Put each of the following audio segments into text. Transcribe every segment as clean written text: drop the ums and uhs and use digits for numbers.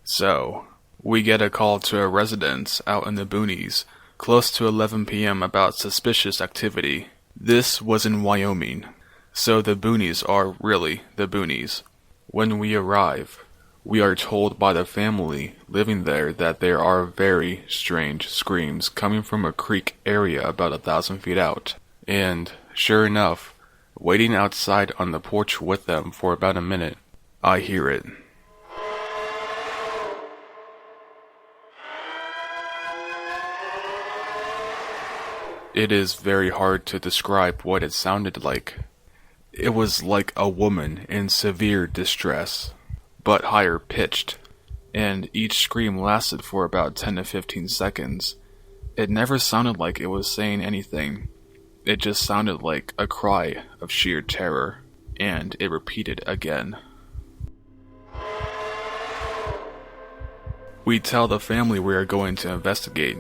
So, we get a call to a residence out in the boonies, close to 11 p.m. about suspicious activity. This was in Wyoming, so the boonies are really the boonies. When we arrive, we are told by the family living there that there are very strange screams coming from a creek area about 1,000 feet out. And, sure enough, waiting outside on the porch with them for about a minute, I hear it. It is very hard to describe what it sounded like. It was like a woman in severe distress, but higher pitched, and each scream lasted for about 10 to 15 seconds. It never sounded like it was saying anything. It just sounded like a cry of sheer terror, and it repeated again. We tell the family we are going to investigate,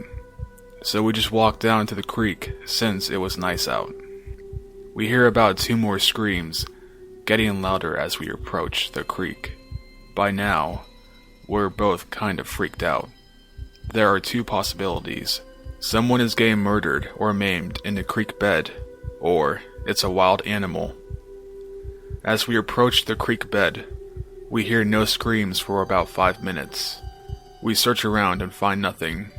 so we just walk down to the creek since it was nice out. We hear about 2 more screams, getting louder as we approach the creek. By now, we're both kind of freaked out. There are 2 possibilities. Someone is getting murdered or maimed in the creek bed, or it's a wild animal. As we approach the creek bed, we hear no screams for about 5 minutes. We search around and find nothing,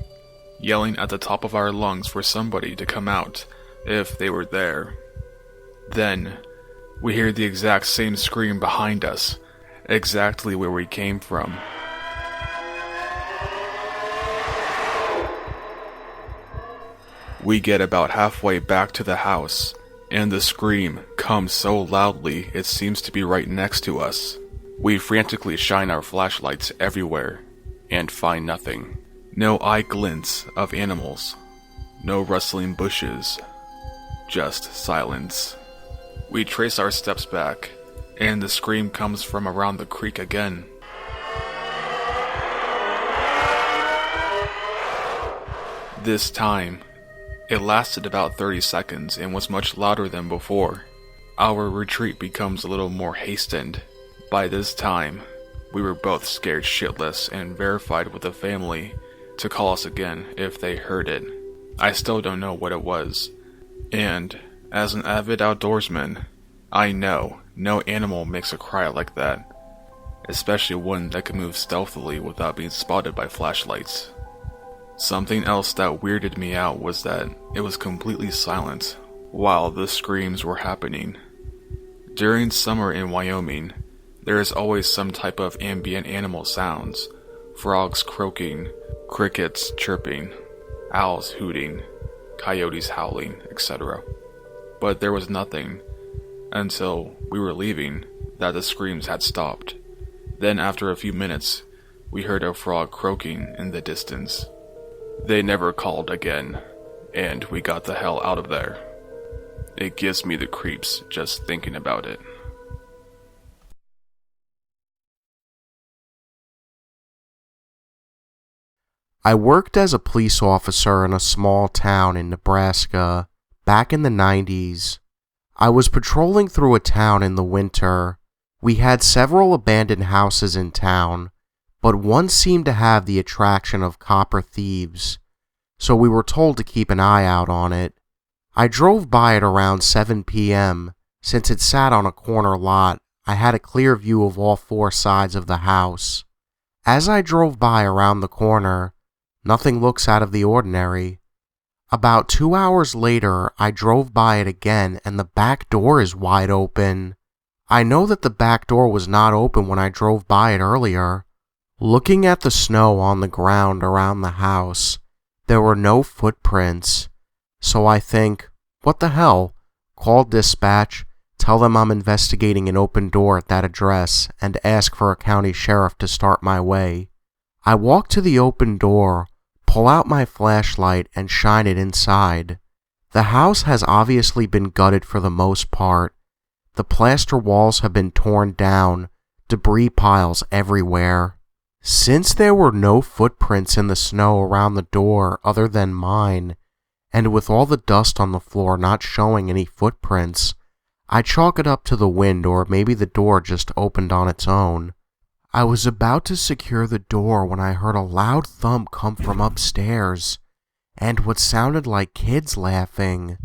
yelling at the top of our lungs for somebody to come out if they were there. Then, we hear the exact same scream behind us, exactly where we came from. We get about halfway back to the house, and the scream comes so loudly it seems to be right next to us. We frantically shine our flashlights everywhere, and find nothing. No eye glints of animals, no rustling bushes, just silence. We trace our steps back, and the scream comes from around the creek again. This time, it lasted about 30 seconds and was much louder than before. Our retreat becomes a little more hastened. By this time, we were both scared shitless and verified with the family to call us again if they heard it. I still don't know what it was. And, as an avid outdoorsman, I know no animal makes a cry like that, especially one that can move stealthily without being spotted by flashlights. Something else that weirded me out was that it was completely silent while the screams were happening. During summer in Wyoming, there is always some type of ambient animal sounds: frogs croaking, crickets chirping, owls hooting, coyotes howling, etc. But there was nothing until we were leaving that the screams had stopped. Then after a few minutes, we heard a frog croaking in the distance. They never called again, and we got the hell out of there. It gives me the creeps just thinking about it. I worked as a police officer in a small town in Nebraska back in the 90s. I was patrolling through a town in the winter. We had several abandoned houses in town, but one seemed to have the attraction of copper thieves, so we were told to keep an eye out on it. I drove by it around 7 p.m. Since it sat on a corner lot, I had a clear view of all 4 sides of the house. As I drove by around the corner, nothing looks out of the ordinary. About 2 hours later, I drove by it again and the back door is wide open. I know that the back door was not open when I drove by it earlier. Looking at the snow on the ground around the house, there were no footprints. So I think, what the hell? Call dispatch, tell them I'm investigating an open door at that address, and ask for a county sheriff to start my way. I walk to the open door, pull out my flashlight, and shine it inside. The house has obviously been gutted for the most part. The plaster walls have been torn down, debris piles everywhere. Since there were no footprints in the snow around the door other than mine, and with all the dust on the floor not showing any footprints, I chalk it up to the wind, or maybe the door just opened on its own. I was about to secure the door when I heard a loud thump come from upstairs, and what sounded like kids laughing.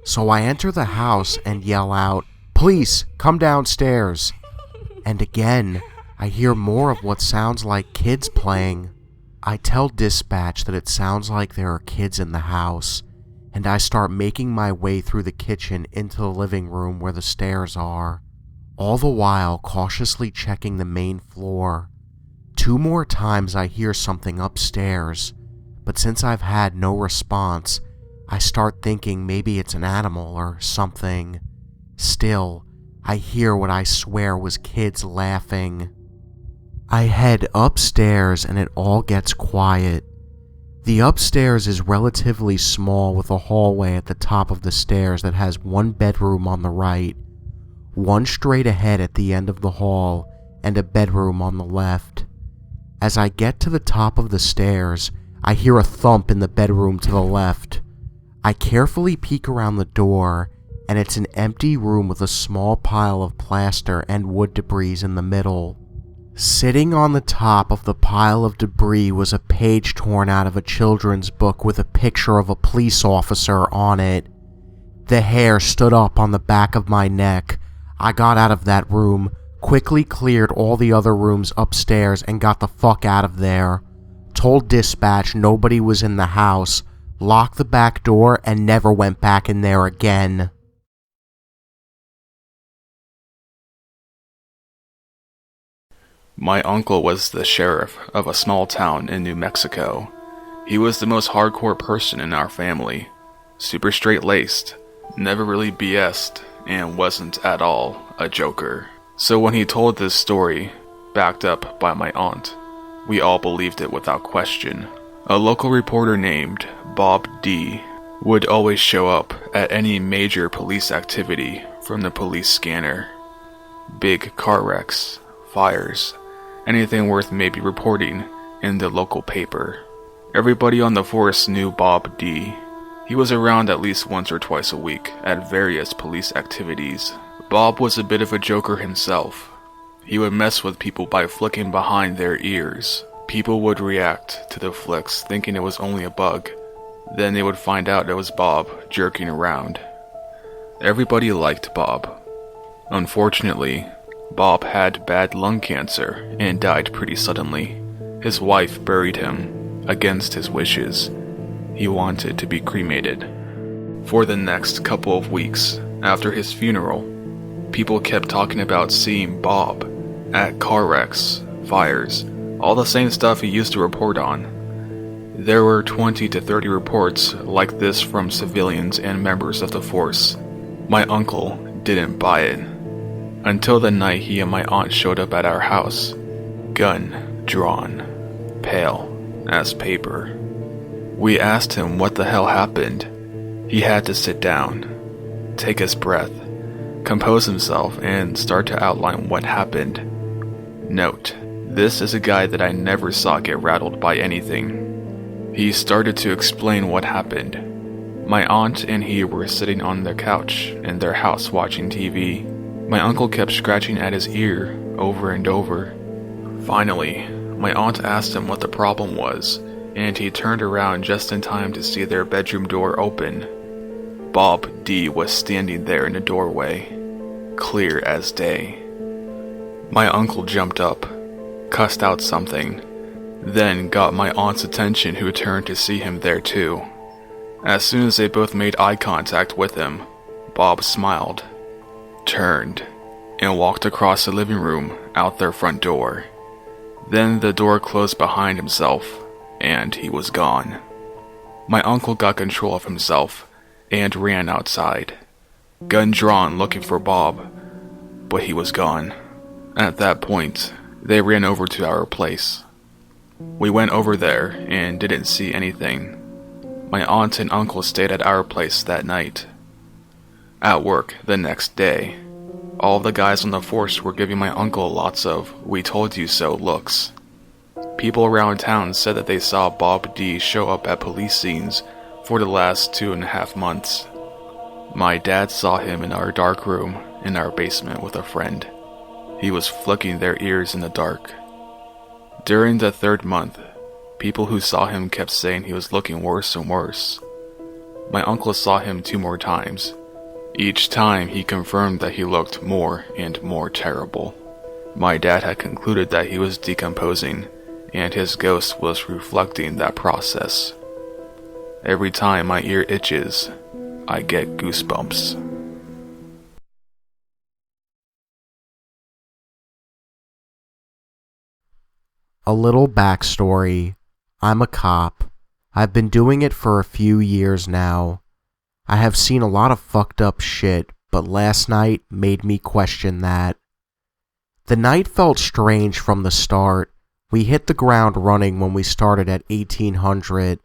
So I enter the house and yell out, "Police, come downstairs." And again, I hear more of what sounds like kids playing. I tell dispatch that it sounds like there are kids in the house, and I start making my way through the kitchen into the living room where the stairs are, all the while cautiously checking the main floor. 2 more times I hear something upstairs, but since I've had no response, I start thinking maybe it's an animal or something. Still, I hear what I swear was kids laughing. I head upstairs and it all gets quiet. The upstairs is relatively small with a hallway at the top of the stairs that has 1 bedroom on the right, 1 straight ahead at the end of the hall, and a bedroom on the left. As I get to the top of the stairs, I hear a thump in the bedroom to the left. I carefully peek around the door, and it's an empty room with a small pile of plaster and wood debris in the middle. Sitting on the top of the pile of debris was a page torn out of a children's book with a picture of a police officer on it. The hair stood up on the back of my neck. I got out of that room, quickly cleared all the other rooms upstairs, and got the fuck out of there. Told dispatch nobody was in the house, locked the back door, and never went back in there again. My uncle was the sheriff of a small town in New Mexico. He was the most hardcore person in our family. Super straight-laced, never really BS'd, and wasn't at all a joker. So when he told this story, backed up by my aunt, we all believed it without question. A local reporter named Bob D. would always show up at any major police activity from the police scanner. Big car wrecks, fires, anything worth maybe reporting in the local paper. Everybody on the force knew Bob D. He was around at least once or twice a week at various police activities. Bob was a bit of a joker himself. He would mess with people by flicking behind their ears. People would react to the flicks thinking it was only a bug. Then they would find out it was Bob jerking around. Everybody liked Bob. Unfortunately, Bob had bad lung cancer and died pretty suddenly. His wife buried him, against his wishes. He wanted to be cremated. For the next couple of weeks after his funeral, people kept talking about seeing Bob at car wrecks, fires, all the same stuff he used to report on. There were 20 to 30 reports like this from civilians and members of the force. My uncle didn't buy it. Until the night he and my aunt showed up at our house. Gun drawn. Pale as paper. We asked him what the hell happened. He had to sit down, take his breath, compose himself, and start to outline what happened. Note, this is a guy that I never saw get rattled by anything. He started to explain what happened. My aunt and he were sitting on their couch in their house watching TV. My uncle kept scratching at his ear over and over. Finally, my aunt asked him what the problem was, and he turned around just in time to see their bedroom door open. Bob D. was standing there in the doorway, clear as day. My uncle jumped up, cussed out something, then got my aunt's attention, who turned to see him there too. As soon as they both made eye contact with him, Bob smiled, turned, and walked across the living room out their front door. Then the door closed behind himself, and he was gone. My uncle got control of himself and ran outside, gun drawn looking for Bob, but he was gone. At that point, they ran over to our place. We went over there and didn't see anything. My aunt and uncle stayed at our place that night. At work the next day, all the guys on the force were giving my uncle lots of "we told you so" looks. People around town said that they saw Bob D. show up at police scenes for the last 2.5 months. My dad saw him in our dark room in our basement with a friend. he was flicking their ears in the dark. During the 3rd month, people who saw him kept saying he was looking worse and worse. My uncle saw him 2 more times. Each time he confirmed that he looked more and more terrible. My dad had concluded that he was decomposing, and his ghost was reflecting that process. Every time my ear itches, I get goosebumps. A little backstory. I'm a cop. I've been doing it for a few years now. I have seen a lot of fucked up shit, but last night made me question that. The night felt strange from the start. We hit the ground running when we started at 1800.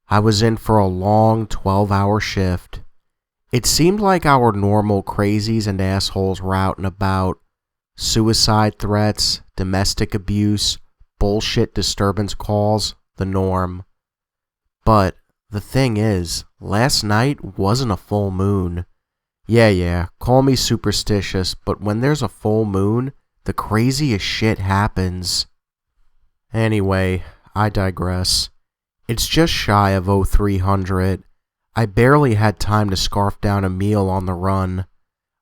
I was in for a long 12-hour shift. It seemed like our normal crazies and assholes were out and about. Suicide threats, domestic abuse, bullshit disturbance calls, the norm. But the thing is, last night wasn't a full moon. Yeah, call me superstitious, but when there's a full moon, the craziest shit happens. Anyway, I digress. It's just shy of 0300. I barely had time to scarf down a meal on the run.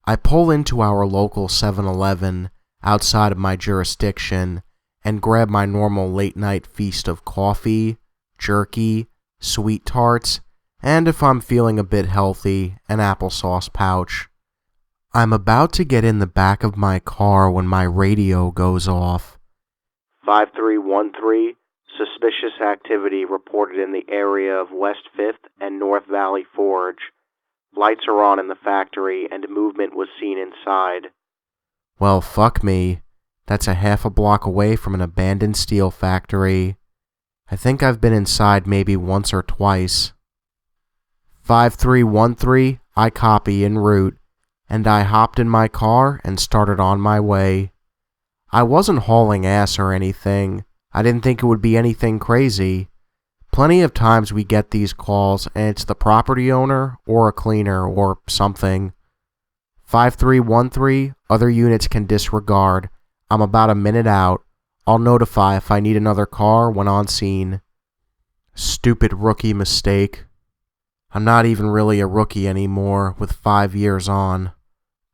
I pull into our local 7-Eleven outside of my jurisdiction and grab my normal late-night feast of coffee, jerky, sweet tarts, and if I'm feeling a bit healthy, an applesauce pouch. I'm about to get in the back of my car when my radio goes off. 5313, suspicious activity reported in the area of West 5th and North Valley Forge. Lights are on in the factory and movement was seen inside. Well, fuck me. That's a half a block away from an abandoned steel factory. I think I've been inside maybe once or twice. 5313, I copy en route, and I hopped in my car and started on my way. I wasn't hauling ass or anything. I didn't think it would be anything crazy. Plenty of times we get these calls and it's the property owner or a cleaner or something. 5313, other units can disregard. I'm about a minute out. I'll notify if I need another car when on scene. Stupid rookie mistake. I'm not even really a rookie anymore with 5 years on.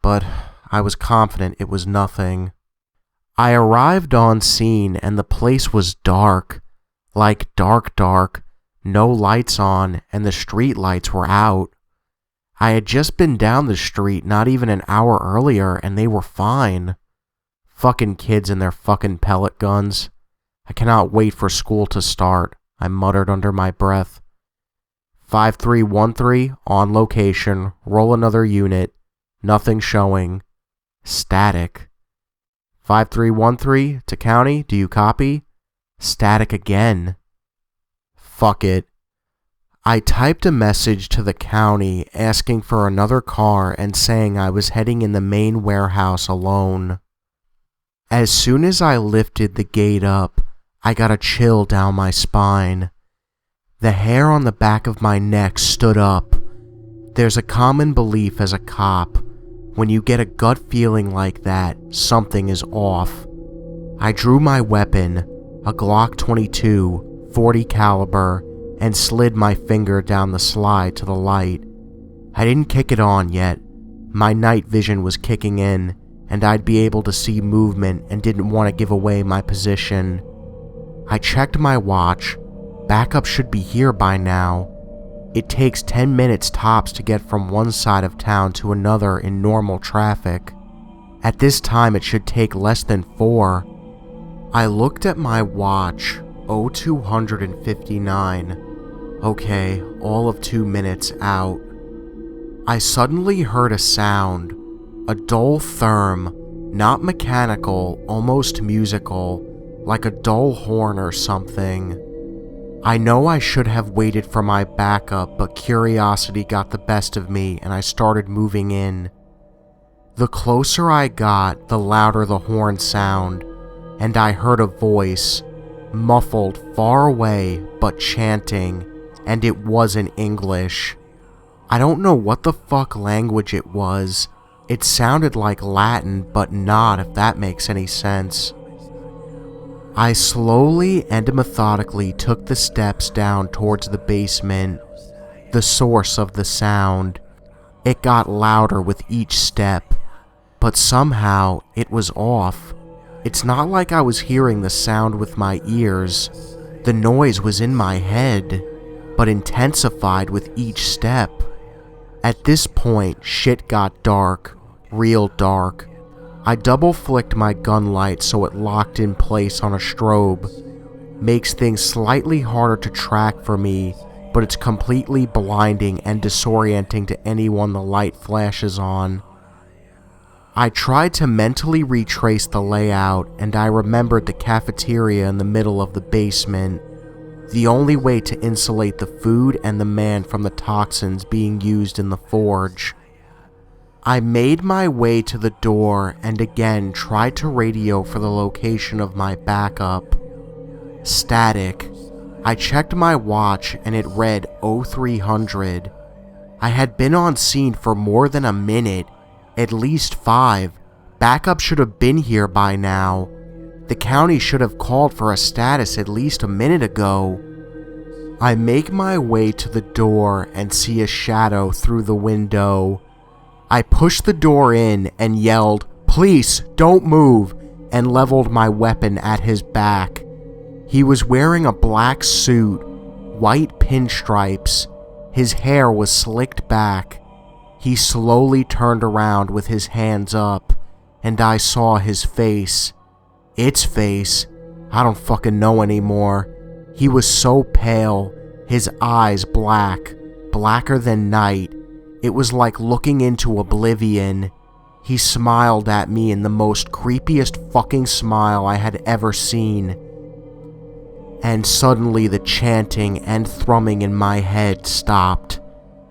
But I was confident it was nothing. I arrived on scene and the place was dark. Like dark. No lights on and the street lights were out. I had just been down the street not even an hour earlier and they were fine. Fucking kids and their fucking pellet guns. I cannot wait for school to start, I muttered under my breath. 5313, on location, roll another unit. Nothing showing. Static. 5313, to county, do you copy? Static again. Fuck it. I typed a message to the county asking for another car and saying I was heading in the main warehouse alone. As soon as I lifted the gate up, I got a chill down my spine. The hair on the back of my neck stood up. There's a common belief as a cop. When you get a gut feeling like that, something is off. I drew my weapon, a Glock 22, 40 caliber, and slid my finger down the slide to the light. I didn't kick it on yet. My night vision was kicking in, and I'd be able to see movement and didn't want to give away my position. I checked my watch. Backup should be here by now. It takes 10 minutes tops to get from one side of town to another in normal traffic. At this time it should take less than 4. I looked at my watch, 0259. Okay, all of 2 minutes out. I suddenly heard a sound. A dull therm, not mechanical, almost musical, like a dull horn or something. I know I should have waited for my backup, but curiosity got the best of me and I started moving in. The closer I got, the louder the horn sound, and I heard a voice, muffled far away but chanting, and it was in English. I don't know what the fuck language it was, It sounded like Latin, but not, if that makes any sense. I slowly and methodically took the steps down towards the basement, the source of the sound. It got louder with each step, but somehow it was off. It's not like I was hearing the sound with my ears. The noise was in my head, but intensified with each step. At this point, shit got dark, real dark. I double flicked my gun light so it locked in place on a strobe. Makes things slightly harder to track for me, but it's completely blinding and disorienting to anyone the light flashes on. I tried to mentally retrace the layout, and I remembered the cafeteria in the middle of the basement. The only way to insulate the food and the man from the toxins being used in the forge. I made my way to the door and again tried to radio for the location of my backup. Static. I checked my watch and it read 0300. I had been on scene for more than a minute, at least 5. Backup should have been here by now. The county should have called for a status at least a minute ago. I make my way to the door and see a shadow through the window. I pushed the door in and yelled, "Police, don't move," and leveled my weapon at his back. He was wearing a black suit, white pinstripes. His hair was slicked back. He slowly turned around with his hands up, and I saw his face. Its face. I don't fucking know anymore. He was so pale, his eyes black, blacker than night. It was like looking into oblivion. He smiled at me in the most creepiest fucking smile I had ever seen. And suddenly the chanting and thrumming in my head stopped.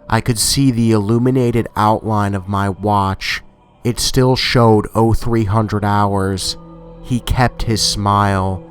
I could see the illuminated outline of my watch. It still showed 0300 hours. He kept his smile,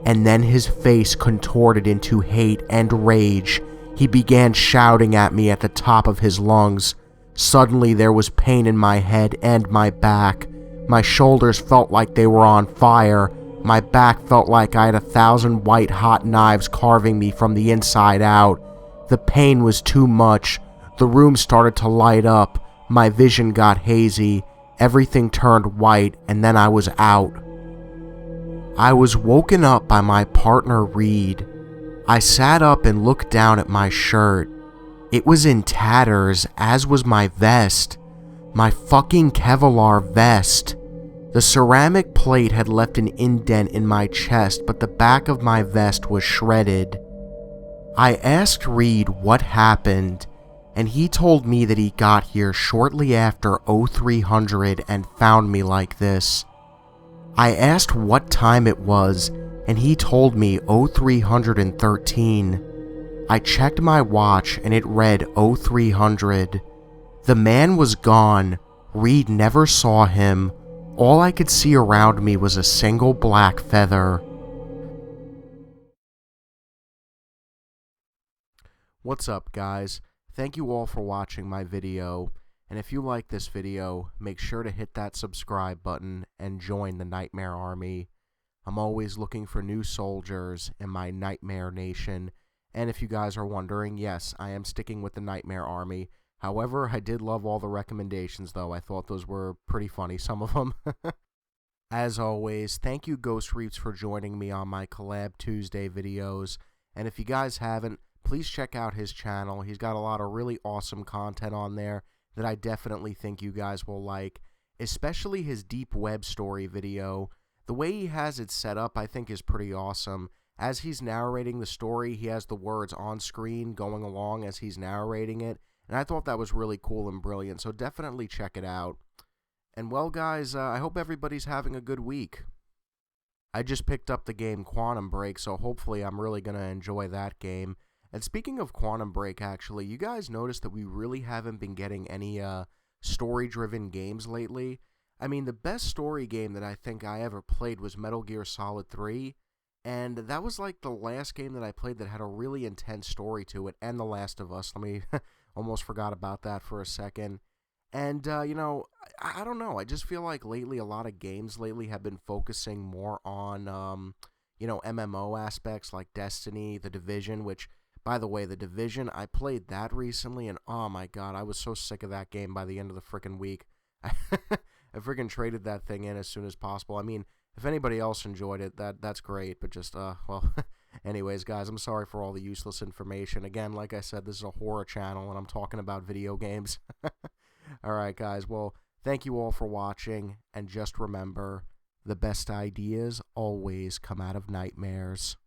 and then his face contorted into hate and rage. He began shouting at me at the top of his lungs. Suddenly there was pain in my head and my back. My shoulders felt like they were on fire. My back felt like I had 1,000 white hot knives carving me from the inside out. The pain was too much. The room started to light up. My vision got hazy. Everything turned white, and then I was out. I was woken up by my partner Reed. I sat up and looked down at my shirt. It was in tatters, as was my vest. My fucking Kevlar vest. The ceramic plate had left an indent in my chest, but the back of my vest was shredded. I asked Reed what happened, and he told me that he got here shortly after 0300 and found me like this. I asked what time it was, and he told me 0313. I checked my watch and it read 0300. The man was gone. Reed never saw him. All I could see around me was a single black feather. What's up, guys? Thank you all for watching my video, and if you like this video, make sure to hit that subscribe button and join the Nightmare Army. I'm always looking for new soldiers in my Nightmare Nation, and if you guys are wondering, yes, I am sticking with the Nightmare Army. However, I did love all the recommendations, though. I thought those were pretty funny, some of them. As always, thank you GhostReaps for joining me on my Collab Tuesday videos, and if you guys haven't, please check out his channel. He's got a lot of really awesome content on there that I definitely think you guys will like, especially his deep web story video. The way he has it set up, I think, is pretty awesome. As he's narrating the story, he has the words on screen going along as he's narrating it, and I thought that was really cool and brilliant, so definitely check it out. And well, guys, I hope everybody's having a good week. I just picked up the game Quantum Break, so hopefully I'm really going to enjoy that game. And speaking of Quantum Break, actually, you guys noticed that we really haven't been getting any story-driven games lately. I mean, the best story game that I think I ever played was Metal Gear Solid 3, and that was like the last game that I played that had a really intense story to it, and The Last of Us. Let me almost forgot about that for a second. And, I don't know. I just feel like lately, a lot of games lately have been focusing more on, MMO aspects like Destiny, The Division, which, by the way, The Division, I played that recently, and oh my god, I was so sick of that game by the end of the freaking week. I freaking traded that thing in as soon as possible. I mean, if anybody else enjoyed it, that's great, but just, anyways, guys, I'm sorry for all the useless information. Again, like I said, this is a horror channel, and I'm talking about video games. Alright, guys, well, thank you all for watching, and just remember, the best ideas always come out of nightmares.